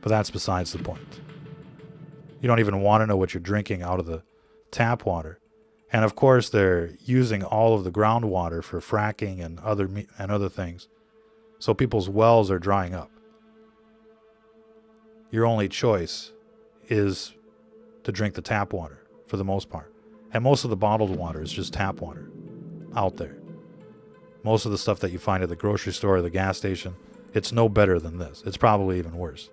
But that's besides the point. You don't even want to know what you're drinking out of the tap water. And of course, they're using all of the groundwater for fracking and other things. So people's wells are drying up. Your only choice is to drink the tap water for the most part. And most of the bottled water is just tap water out there. Most of the stuff that you find at the grocery store or the gas station, it's no better than this. It's probably even worse.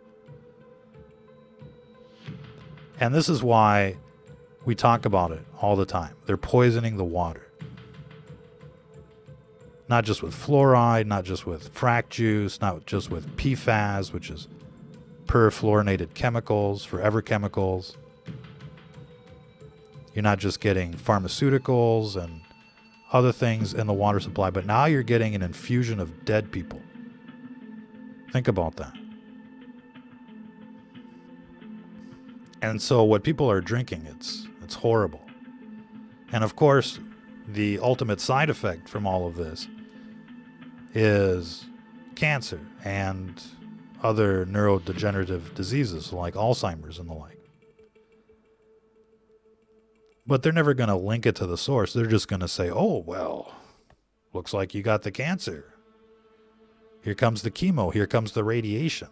And this is why we talk about it all the time. They're poisoning the water. Not just with fluoride, not just with frack juice, not just with PFAS, which is perfluorinated chemicals, forever chemicals. You're not just getting pharmaceuticals and other things in the water supply, but now you're getting an infusion of dead people. Think about that. And so what people are drinking, it's horrible. And of course, the ultimate side effect from all of this is cancer and other neurodegenerative diseases like Alzheimer's and the like. But they're never going to link it to the source. They're just going to say, oh, well, looks like you got the cancer. Here comes the chemo. Here comes the radiation,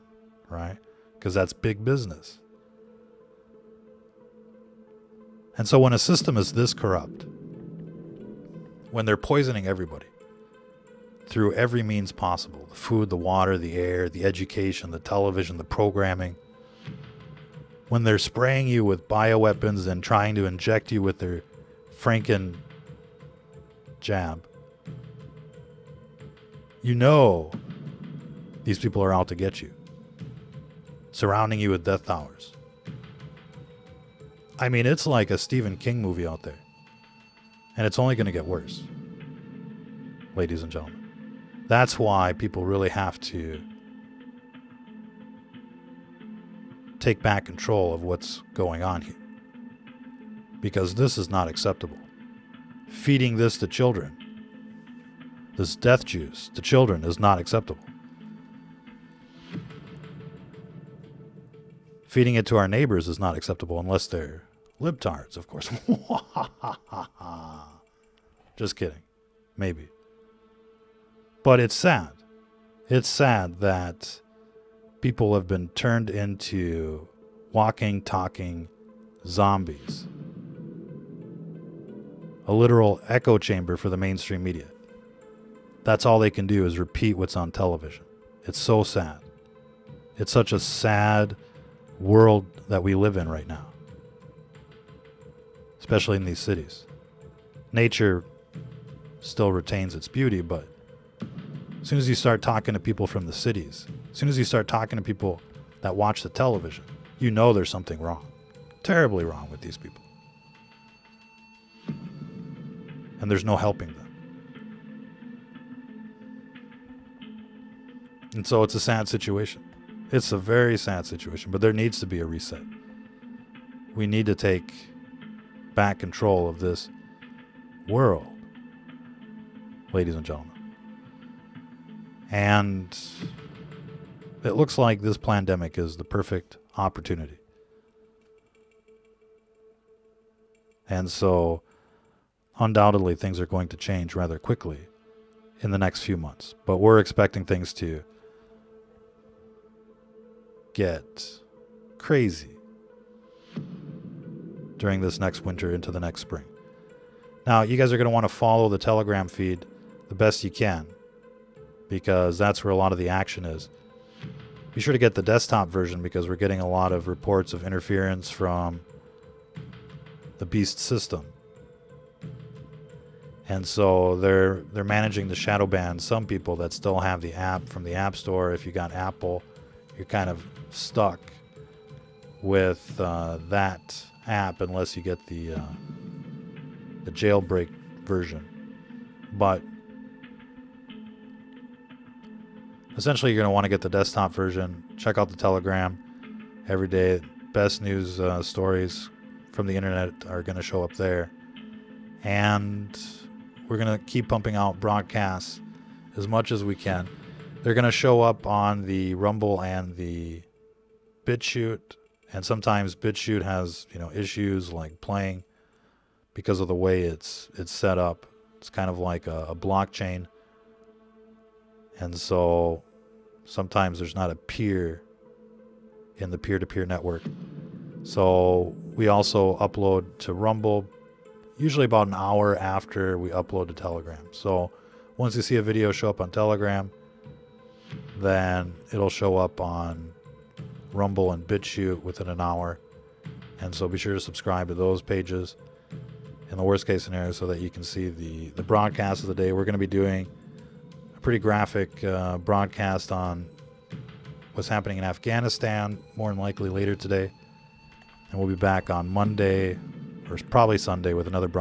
right? Because that's big business. And so when a system is this corrupt, when they're poisoning everybody through every means possible, the food, the water, the air, the education, the television, the programming, when they're spraying you with bioweapons and trying to inject you with their Franken jab, you know these people are out to get you, surrounding you with death towers. I mean, it's like a Stephen King movie out there. And it's only going to get worse, ladies and gentlemen. That's why people really have to take back control of what's going on here. Because this is not acceptable. Feeding this to children, this death juice to children, is not acceptable. Feeding it to our neighbors is not acceptable unless they're libtards, of course. Just kidding. Maybe. But it's sad. It's sad that people have been turned into walking, talking zombies. A literal echo chamber for the mainstream media. That's all they can do is repeat what's on television. It's so sad. It's such a sad world that we live in right now. Especially in these cities. Nature still retains its beauty, but as soon as you start talking to people from the cities, as soon as you start talking to people that watch the television, you know there's something wrong. Terribly wrong with these people. And there's no helping them. And so it's a sad situation. It's a very sad situation, but there needs to be a reset. We need to take back control of this world, ladies and gentlemen. And it looks like this pandemic is the perfect opportunity. And so undoubtedly things are going to change rather quickly in the next few months. But we're expecting things to get crazy during this next winter into the next spring. Now, you guys are going to want to follow the Telegram feed the best you can, because that's where a lot of the action is. Be sure to get the desktop version, because we're getting a lot of reports of interference from the Beast system. And so they're managing to shadow ban some people that still have the app from the App Store. If you got Apple, you're kind of stuck with that app unless you get the jailbreak version. But essentially, you're going to want to get the desktop version. Check out the Telegram every day. Best news stories from the internet are going to show up there. And we're going to keep pumping out broadcasts as much as we can. They're going to show up on the Rumble and the BitChute, and sometimes BitChute has, issues like playing because of the way it's set up. It's kind of like a blockchain, and so sometimes there's not a peer in the peer-to-peer network. So we also upload to Rumble usually about an hour after we upload to Telegram. So once you see a video show up on Telegram, then it'll show up on Rumble and BitChute within an hour. And so be sure to subscribe to those pages in the worst case scenario so that you can see the broadcast of the day. We're going to be doing a pretty graphic broadcast on what's happening in Afghanistan, more than likely later today. And we'll be back on Monday, or probably Sunday, with another broadcast.